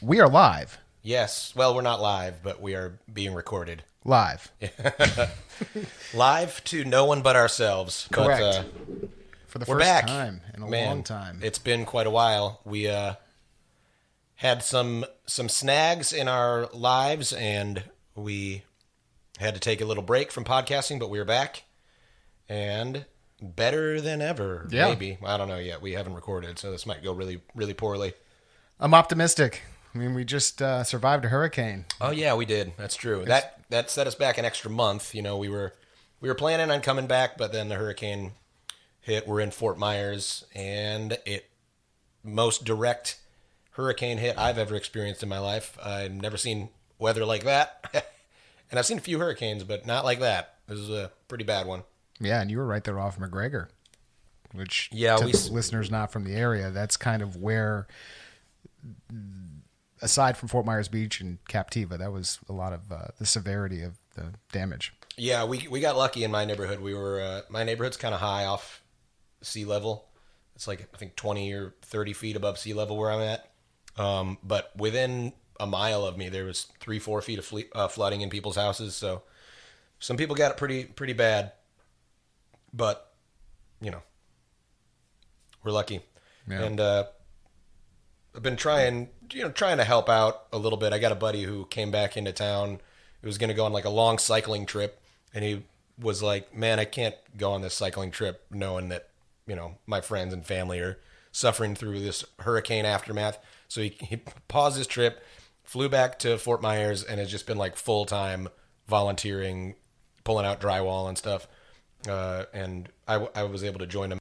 We are live. Yes. Well, we're not live, but we are being recorded. Live. Live to no one but ourselves. Correct. But, For the we're first back. time in a Man, long time. It's been quite a while. We had some snags in our lives, and we had to take a little break from podcasting, but we're back. And better than ever, Yeah. maybe. I don't know yet. We haven't recorded, so this might go really, really poorly. I'm optimistic. I mean, we just survived a hurricane. Oh yeah, we did. That's true. That set us back an extra month. You know, we were planning on coming back, but then the hurricane hit. We're in Fort Myers, and it most direct hurricane hit I've ever experienced in my life. I've never seen weather like that, and I've seen a few hurricanes, but not like that. This is a pretty bad one. Yeah, and you were right there off McGregor, which Yeah, to we the listeners not from the area, that's kind of where, aside from Fort Myers Beach and Captiva, that was a lot of the severity of the damage. Yeah, we got lucky in my neighborhood. We were my neighborhood's kind of high off sea level. It's like I think 20 or 30 feet above sea level where I'm at. But within a mile of me, there was 3-4 feet of flooding in people's houses. So some people got it pretty bad. But you know, we're lucky. Yeah. And I've been trying to help out a little bit. I got a buddy who came back into town. He was going to go on like a long cycling trip, and he was like, "Man, I can't go on this cycling trip knowing that, you know, my friends and family are suffering through this hurricane aftermath." So he paused his trip, flew back to Fort Myers, and has just been like full-time volunteering, pulling out drywall and stuff. And I was able to join him.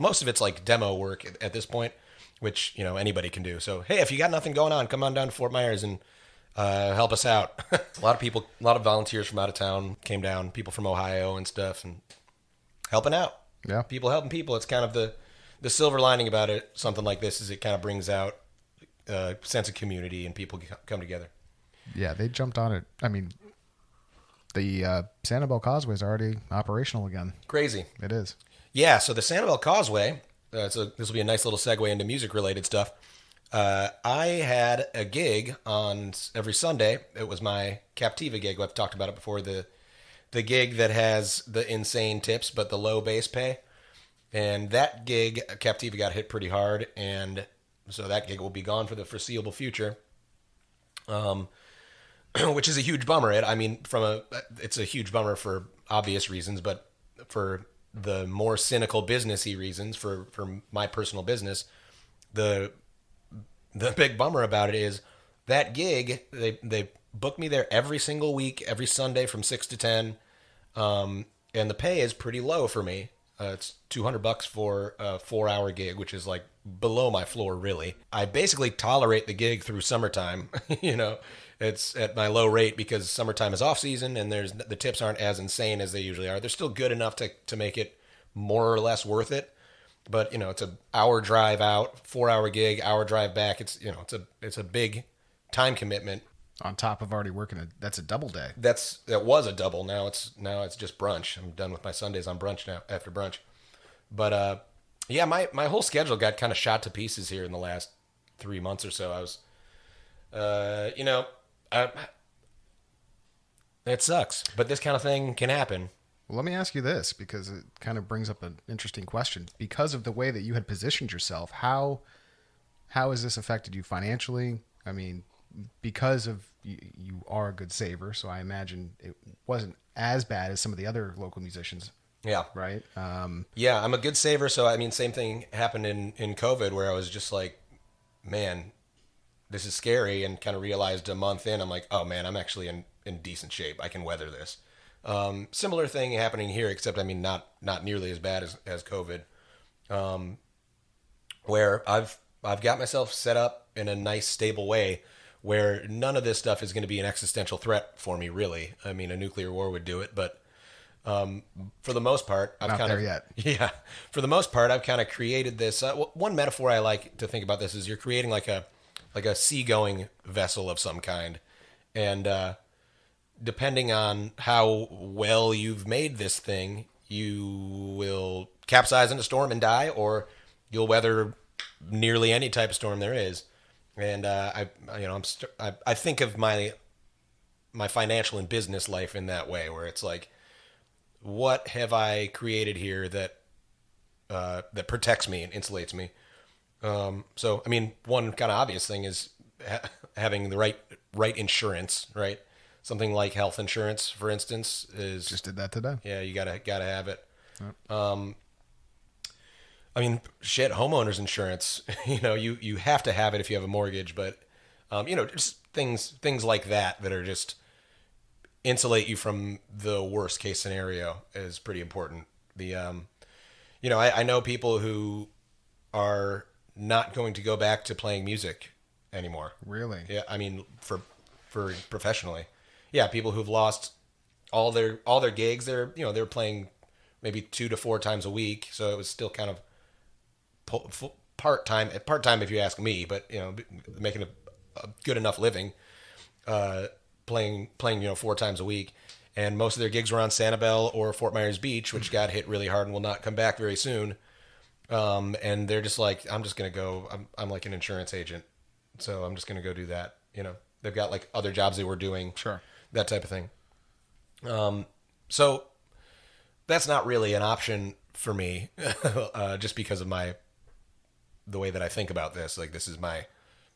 Most of it's like demo work at this point, which, you know, anybody can do. So, hey, if you got nothing going on, come on down to Fort Myers and help us out. A lot of volunteers from out of town came down, people from Ohio and stuff, and helping out. Yeah. People helping people. It's kind of the silver lining about it. Something like this is it kind of brings out a sense of community and people come together. Yeah, they jumped on it. I mean, the Sanibel Causeway is already operational again. Crazy. It is. Yeah, so the Sanibel Causeway, so this will be a nice little segue into music-related stuff. I had a gig on every Sunday. It was my Captiva gig. I've talked about it before. The gig that has the insane tips but the low base pay. And that gig, Captiva got hit pretty hard, and so that gig will be gone for the foreseeable future. Which is a huge bummer. It's a huge bummer for obvious reasons, but for the more cynical businessy reasons, for my personal business, the big bummer about it is that gig, they book me there every single week, every Sunday from 6 to 10, and the pay is pretty low for me. It's $200 for a 4-hour gig, which is like below my floor, really. I basically tolerate the gig through summertime. You know, it's at my low rate because summertime is off season and the tips aren't as insane as they usually are. They're still good enough to make it more or less worth it. But, you know, it's an hour drive out, 4-hour gig, hour drive back. It's, you know, it's a big time commitment. On top of already working, that's a double day. That was a double. Now it's just brunch. I'm done with my Sundays on brunch now, after brunch. But yeah, my whole schedule got kind of shot to pieces here in the last 3 months or so. I was, it sucks, but this kind of thing can happen. Well, let me ask you this, because it kind of brings up an interesting question. Because of the way that you had positioned yourself, how has this affected you financially? I mean, because of you are a good saver, so I imagine it wasn't as bad as some of the other local musicians. Yeah. Right? Yeah, I'm a good saver, so I mean, same thing happened in COVID where I was just like, man, this is scary, and kind of realized a month in, I'm like, oh man, I'm actually in decent shape. I can weather this. Similar thing happening here, except I mean, not nearly as bad as COVID, where I've got myself set up in a nice, stable way where none of this stuff is going to be an existential threat for me, really. I mean, a nuclear war would do it, but for the most part, I've Not kind there of yet. Yeah, for the most part, I've kind of created this. One metaphor I like to think about this is you're creating like a seagoing vessel of some kind, and depending on how well you've made this thing, you will capsize in a storm and die, or you'll weather nearly any type of storm there is. And I think of my financial and business life in that way, where it's like, what have I created here that protects me and insulates me? So, I mean, one kind of obvious thing is having the right insurance, right? Something like health insurance, for instance, is Just did that today. yeah, you gotta have it. Yep. I mean, shit, homeowners insurance, you have to have it if you have a mortgage, but just things like that are just insulate you from the worst case scenario is pretty important. I know people who are not going to go back to playing music anymore. Really? Yeah, I mean, for professionally, yeah, people who've lost all their gigs. They're playing maybe 2 to 4 times a week, so it was still kind of part time if you ask me, but making a good enough living, playing 4 times a week, and most of their gigs were on Sanibel or Fort Myers Beach, which got hit really hard and will not come back very soon. And they're just like, I'm just gonna go. I'm like an insurance agent, so I'm just gonna go do that. They've got like other jobs they were doing, Sure, that type of thing. So that's not really an option for me, just because of the way that I think about this. Like, this is my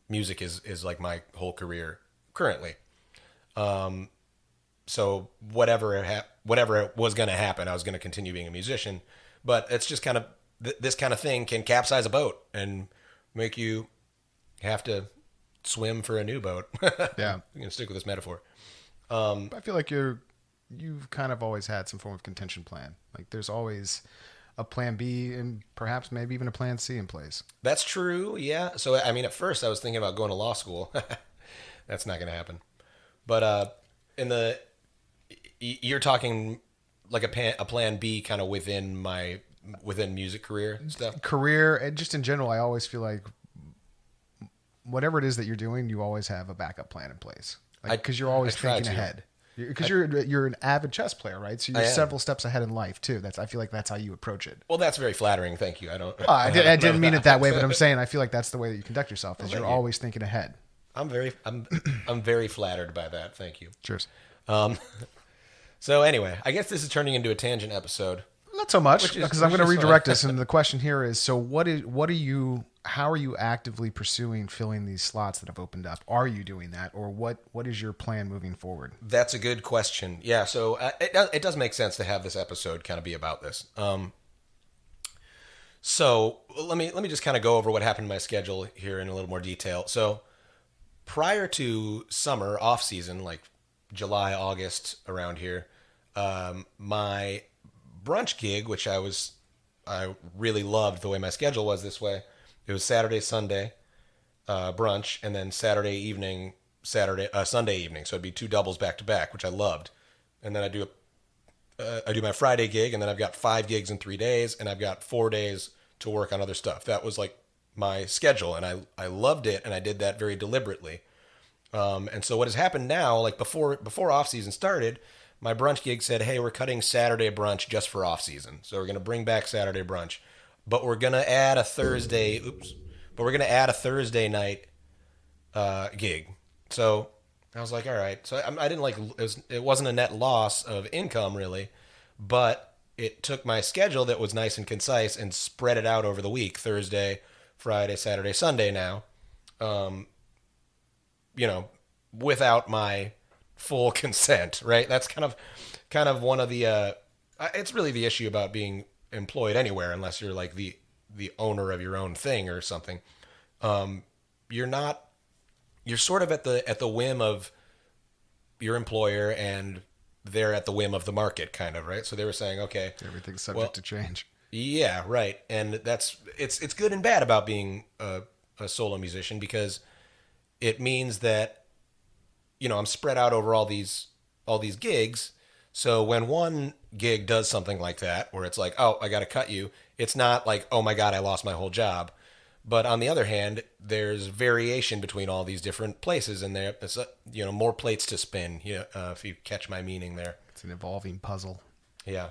music is like my whole career currently. So whatever was going to happen, I was going to continue being a musician. But it's just kind of this kind of thing can capsize a boat and make you have to swim for a new boat. Yeah. I'm going to stick with this metaphor. But I feel like you've kind of always had some form of contingency plan. Like, there's always a plan B and perhaps maybe even a plan C in place. That's true, yeah. So, I mean, at first I was thinking about going to law school. That's not going to happen. But you're talking like a plan B kind of within music career stuff? Career, and just in general, I always feel like whatever it is that you're doing, you always have a backup plan in place. Because you're always thinking ahead. Because you're an avid chess player, right? So you're several steps ahead in life too. I feel like that's how you approach it. Well, that's very flattering. Thank you. I didn't mean it that way, but I'm saying I feel like that's the way that you conduct yourself. Is you're always thinking ahead. I'm very flattered by that. Thank you. Cheers. So anyway, I guess this is turning into a tangent episode. Not so much, because I'm going to redirect us. And the question here is: so how are you actively pursuing filling these slots that have opened up? Are you doing that, or what is your plan moving forward? That's a good question. Yeah, so it does make sense to have this episode kind of be about this. So let me just kind of go over what happened in my schedule here in a little more detail. So prior to summer off season, like July, August, around here, my brunch gig, which I really loved the way my schedule was this way. It was Saturday, Sunday, brunch, and then Sunday evening. So it'd be 2 doubles back to back, which I loved. And then I do my Friday gig, and then I've got 5 gigs in 3 days, and I've got 4 days to work on other stuff. That was like my schedule, and I loved it, and I did that very deliberately. And so what has happened now, like before off season started, my brunch gig said, "Hey, we're cutting Saturday brunch just for off season. So we're going to bring back Saturday brunch, but we're going to add a Thursday. But we're going to add a Thursday night gig." So I was like, "All right." So I didn't like it wasn't a net loss of income really, but it took my schedule that was nice and concise and spread it out over the week: Thursday, Friday, Saturday, Sunday. Now, without my full consent, right? That's kind of one of the it's really the issue about being employed anywhere, unless you're like the owner of your own thing or something. You're sort of at the whim of your employer, and they're at the whim of the market, kind of, right? So they were saying, okay, everything's subject to change. Yeah, right. And it's good and bad about being a solo musician, because it means that I'm spread out over all these gigs. So when one gig does something like that, where it's like, "Oh, I got to cut you," it's not like, "Oh my God, I lost my whole job." But on the other hand, there's variation between all these different places, and there's more plates to spin. If you catch my meaning there. It's an evolving puzzle. Yeah.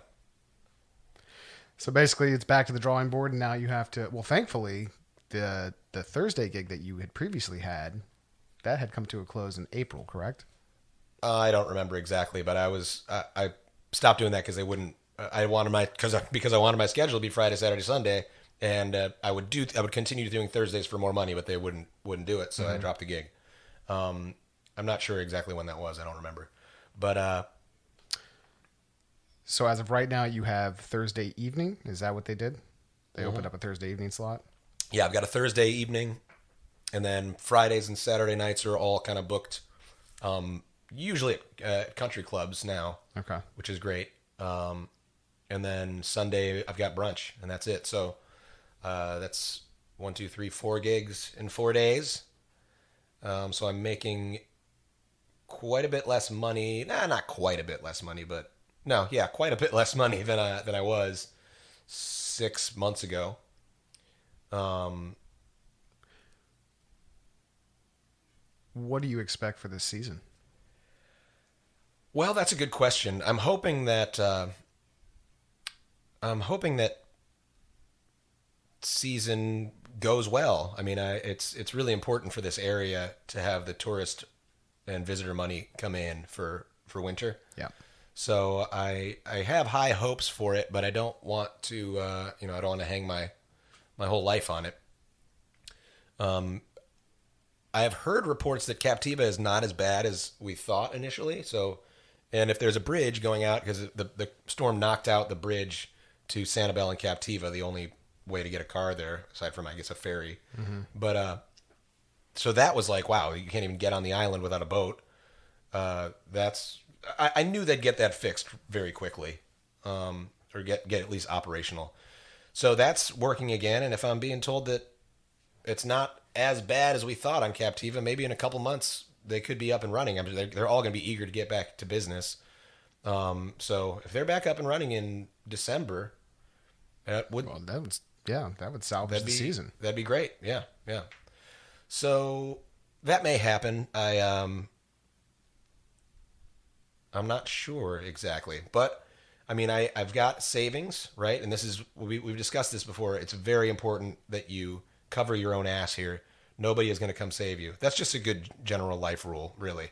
So basically, it's back to the drawing board, and now you have to. Well, thankfully, the the Thursday gig that you had previously had, that had come to a close in April, correct? I don't remember exactly, but I stopped doing that because they wouldn't. I wanted my because I wanted my schedule to be Friday, Saturday, Sunday, and I would continue doing Thursdays for more money, but they wouldn't do it, so I dropped the gig. I'm not sure exactly when that was. I don't remember, but so as of right now, you have Thursday evening. Is that what they did? They opened up a Thursday evening slot. Yeah, I've got a Thursday evening, and then Fridays and Saturday nights are all kind of booked. Usually at country clubs now, Okay. which is great. And then Sunday I've got brunch, and that's it. So that's 1, 2, 3, 4 gigs in 4 days. So I'm making quite a bit less money. Nah, not quite a bit less money, but no, yeah, quite a bit less money than I was 6 months ago. What do you expect for this season? Well, that's a good question. I'm hoping that season goes well. I mean, it's really important for this area to have the tourist and visitor money come in for winter. Yeah. So I have high hopes for it, but I don't want to I don't want to hang my whole life on it. I have heard reports that Captiva is not as bad as we thought initially. So, and if there's a bridge going out, because the storm knocked out the bridge to Sanibel and Captiva, the only way to get a car there, aside from, I guess, a ferry. But so that was like, wow, you can't even get on the island without a boat. I knew they'd get that fixed very quickly, or get at least operational. So that's working again. And if I'm being told that it's not as bad as we thought on Captiva, maybe in a couple months they could be up and running. I mean, they're all going to be eager to get back to business. So if they're back up and running in December, that would salvage the season. That'd be great. Yeah. So that may happen. I'm not sure exactly, but I mean, I've got savings, right? And this is we've discussed this before. It's very important that you cover your own ass here. Nobody is going to come save you. That's just a good general life rule, really.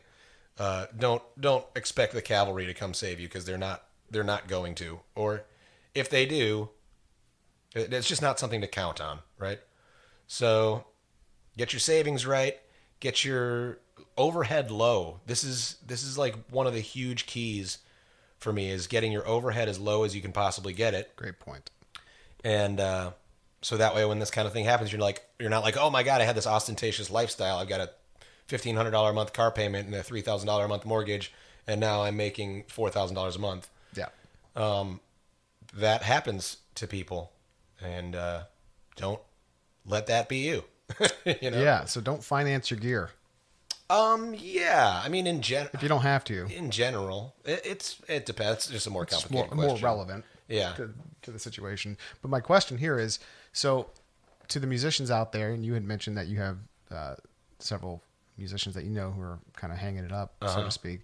Don't expect the cavalry to come save you, because they're not going to. Or if they do, it's just not something to count on, right? So get your savings right. Get your overhead low. This is like one of the huge keys for me, is getting your overhead as low as you can possibly get it. Great point. And so that way, when this kind of thing happens, you're not like, oh my God, I had this ostentatious lifestyle. I've got a $1,500 a month car payment and a $3,000 a month mortgage, and now I'm making $4,000 a month. Yeah. That happens to people, and don't let that be you. Yeah. So don't finance your gear. Yeah. I mean, if you don't have to. In general, it depends. It's just a more complicated question. More relevant. Yeah. To the situation. But my question here is, so to the musicians out there, and you had mentioned that you have several musicians that you know who are kind of hanging it up, so to speak.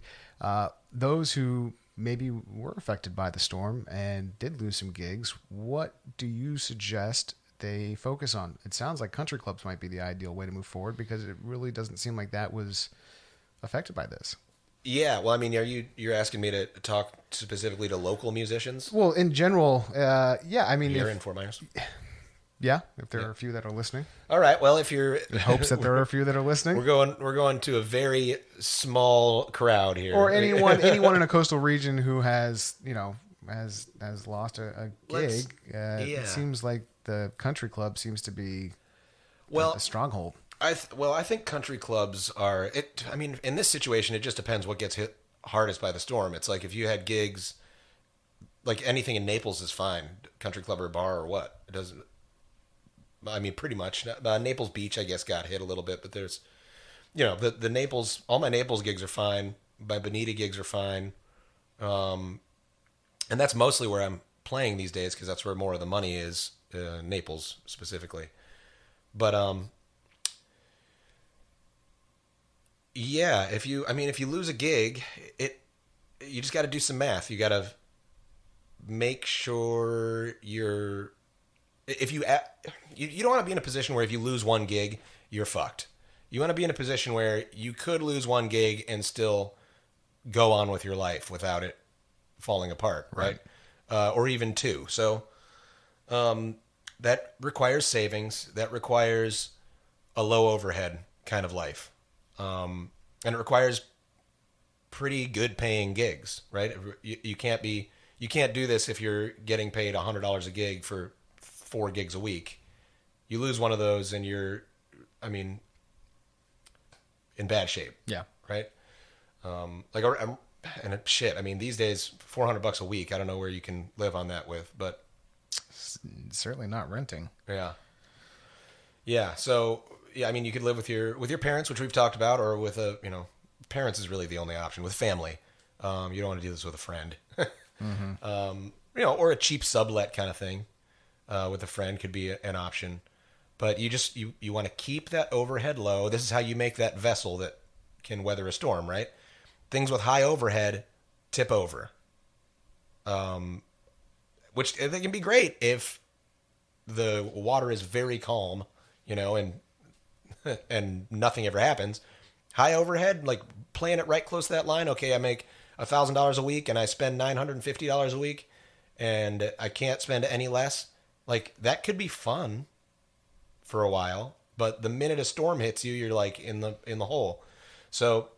Those who maybe were affected by the storm and did lose some gigs, what do you suggest they focus on? It sounds like country clubs might be the ideal way to move forward, because it really doesn't seem like that was affected by this. Yeah, well, I mean, you're asking me to talk specifically to local musicians? Well, in general, yeah. I mean, you're in Fort Myers. Yeah, if there are a few that are listening. All right. Well, if you're in hopes that there are a few that are listening, we're going to a very small crowd here, or anyone in a coastal region who has lost a gig. It seems like the country club seems to be a stronghold. I think country clubs are it. I mean, in this situation, it just depends what gets hit hardest by the storm. It's like if you had gigs, like anything in Naples is fine, country club or bar or what. It doesn't. I mean, pretty much. Naples Beach, I guess, got hit a little bit, but there's, the Naples. All my Naples gigs are fine. My Bonita gigs are fine, and that's mostly where I'm playing these days, because that's where more of the money is. Naples specifically, but yeah, if you lose a gig, you just got to do some math. You got to make sure you're if you don't want to be in a position where if you lose one gig, you're fucked. You want to be in a position where you could lose one gig and still go on with your life without it falling apart, right? Or even two. So that requires savings. That requires a low overhead kind of life. And it requires pretty good paying gigs, right? You can't do this if you're getting paid $100 a gig for 4 gigs a week. You lose one of those and you're, in bad shape. Yeah. Right. These days, $400 a week. I don't know where you can live on that with, but certainly not renting. Yeah. Yeah. So yeah, you could live with your parents, which we've talked about, or with parents is really the only option. With family, you don't want to do this with a friend. Or a cheap sublet kind of thing with a friend could be an option. But you want to keep that overhead low. This is how you make that vessel that can weather a storm, right? Things with high overhead tip over. Which they can be great if the water is very calm, and nothing ever happens. High overhead, like playing it right close to that line. Okay, I make $1,000 a week and I spend $950 a week and I can't spend any less. Like that could be fun for a while, but the minute a storm hits you, you're like in the hole. So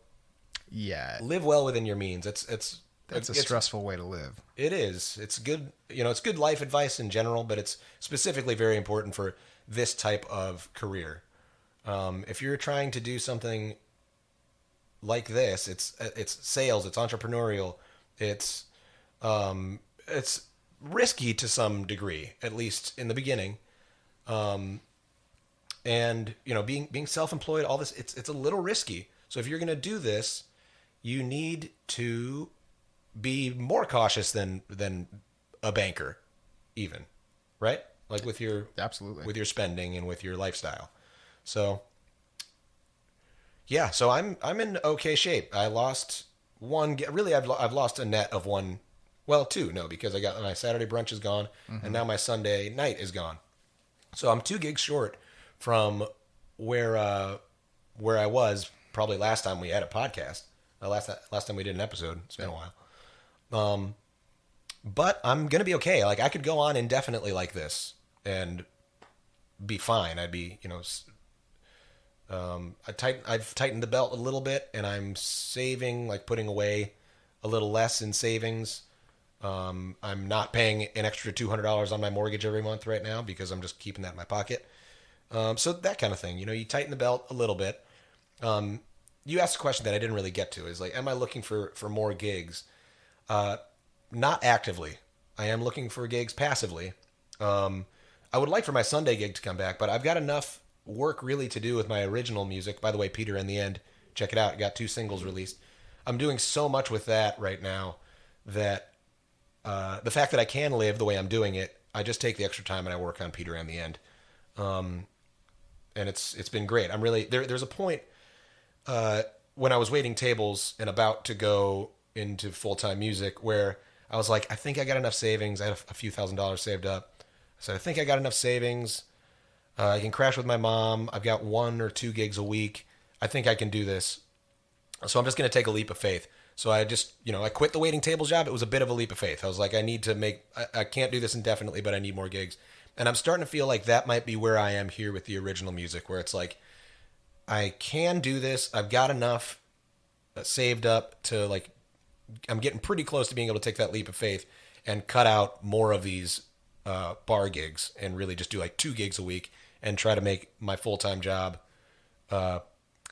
yeah, live well within your means. It's a stressful way to live. It is. It's good. It's good life advice in general, but it's specifically very important for this type of career. If you're trying to do something like this, it's sales, it's entrepreneurial, it's risky to some degree, at least in the beginning. And being self-employed, all this, it's a little risky. So if you're going to do this, you need to be more cautious than a banker, even, right? Like with your spending and with your lifestyle. So yeah, so I'm in okay shape. I lost one. Really, I've lost a net of one. Well, two. No, because I got my Saturday brunch is gone, and now my Sunday night is gone. So I'm 2 gigs short from where I was probably last time we had a podcast. Last time we did an episode. It's been a while. But I'm gonna be okay. Like I could go on indefinitely like this and be fine. I'd be, I've tightened the belt a little bit, and I'm saving, like putting away a little less in savings. I'm not paying an extra $200 on my mortgage every month right now because I'm just keeping that in my pocket. So that kind of thing, you tighten the belt a little bit. You asked a question that I didn't really get to, is like, am I looking for more gigs? Not actively. I am looking for gigs passively. I would like for my Sunday gig to come back, but I've got enough work really to do with my original music. By the way, Peter and the End, check it out. Got 2 singles released. I'm doing so much with that right now that the fact that I can live the way I'm doing it, I just take the extra time and I work on Peter and the End. And it's been great. I'm really there's a point when I was waiting tables and about to go into full-time music where I was like, I think I got enough savings. I had a few $1,000s saved up. I said, I think I got enough savings. I can crash with my mom. I've got 1 or 2 gigs a week. I think I can do this. So I'm just going to take a leap of faith. So I just, I quit the waiting tables job. It was a bit of a leap of faith. I was like, I can't do this indefinitely, but I need more gigs. And I'm starting to feel like that might be where I am here with the original music, where it's like, I can do this. I've got enough saved up to like, I'm getting pretty close to being able to take that leap of faith and cut out more of these bar gigs and really just do like 2 gigs a week and try to make my full-time job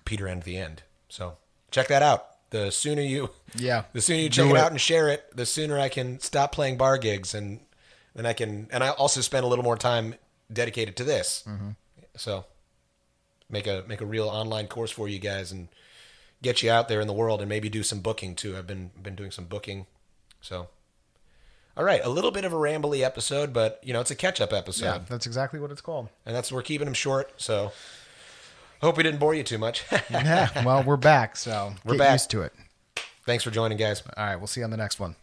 Peter and the End. So check that out. The sooner you check it out and share it, the sooner I can stop playing bar gigs, and then I also spend a little more time dedicated to this. Mm-hmm. So make a real online course for you guys and get you out there in the world, and maybe do some booking too. I've been doing some booking. So, all right, a little bit of a rambly episode, but it's a catch-up episode. Yeah, that's exactly what it's called. And we're keeping them short. So, I hope we didn't bore you too much. Yeah, well, we're back, so get used to it. Thanks for joining, guys. All right, we'll see you on the next one.